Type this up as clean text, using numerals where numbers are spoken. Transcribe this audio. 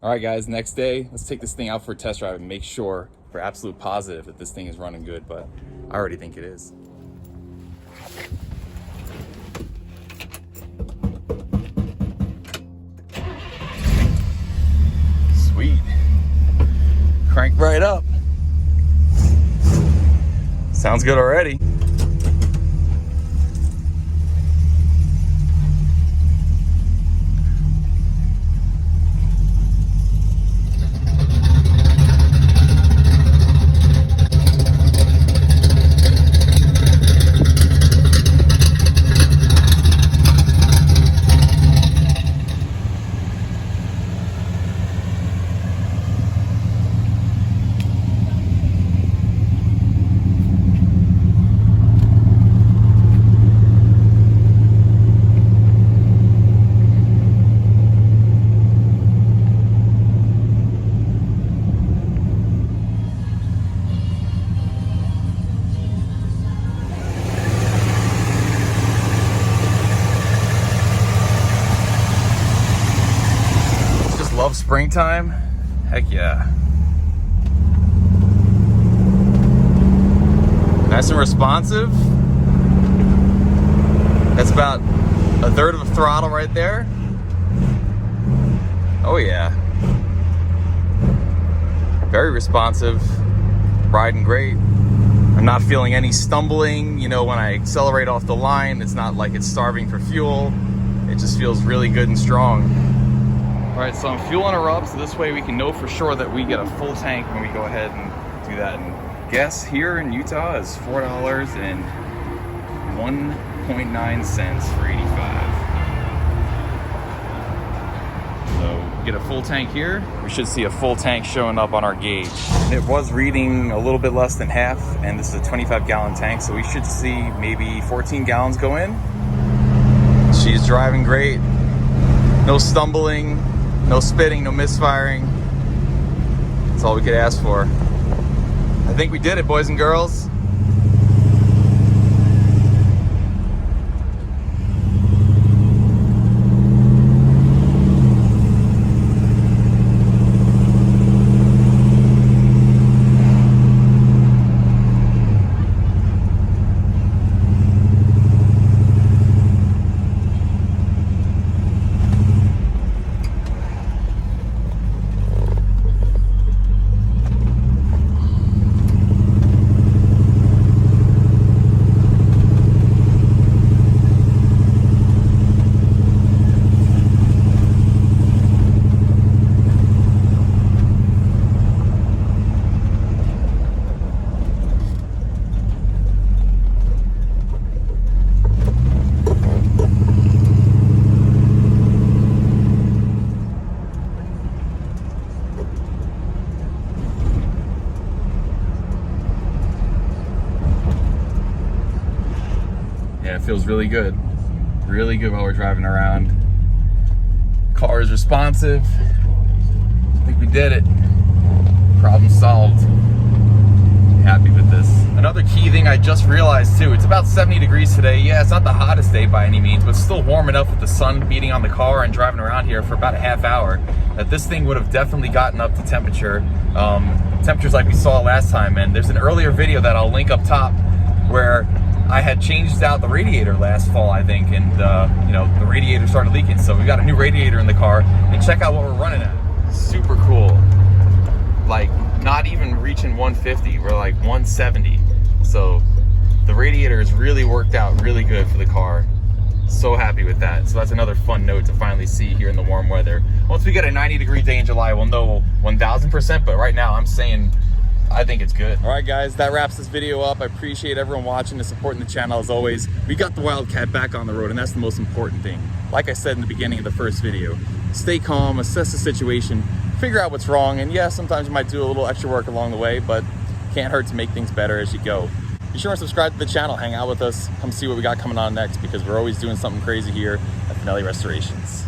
All right, guys, next day, let's take this thing out for a test drive and make sure we're absolute positive that this thing is running good, but I already think it is. Sweet. Crank right up. Sounds good already. Love springtime. Heck yeah. Nice and responsive. That's about a third of a throttle right there. Oh yeah. Very responsive. Riding great. I'm not feeling any stumbling. You know, when I accelerate off the line, it's not like it's starving for fuel. It just feels really good and strong. All right, so I'm fueling her up, so this way we can know for sure that we get a full tank when we go ahead and do that. And gas here in Utah is $4.01.9 for 85. So get a full tank here. We should see a full tank showing up on our gauge. It was reading a little bit less than half, and this is a 25-gallon tank, so we should see maybe 14 gallons go in. She's driving great. No stumbling. No spitting, no misfiring. That's all we could ask for. I think we did it, boys and girls. Yeah, it feels really good while we're driving around. Car is responsive. I think we did it. Problem solved. Happy with this. Another key thing I just realized too, it's about 70 degrees today. Yeah, it's not the hottest day by any means, but it's still warm enough with the sun beating on the car and driving around here for about a half hour that this thing would have definitely gotten up to temperature. Temperatures like we saw last time. And there's an earlier video that I'll link up top where I had changed out the radiator last fall, I think, and you know, the radiator started leaking. So we got a new radiator in the car, and check out what we're running at. Super cool. Like, not even reaching 150, we're like 170. So the radiator has really worked out really good for the car. So happy with that. So that's another fun note to finally see here in the warm weather. Once we get a 90-degree day in July, we'll know 1000%, but right now I'm saying I think it's good. All right, guys, that wraps this video up. I appreciate everyone watching and supporting the channel as always. We got the Wildcat back on the road, and that's the most important thing. Like I said in the beginning of the first video, stay calm, assess the situation, figure out what's wrong, and yeah, sometimes you might do a little extra work along the way, but can't hurt to make things better as you go. Be sure and subscribe to the channel, hang out with us, come see what we got coming on next, because we're always doing something crazy here at Finelli Restorations.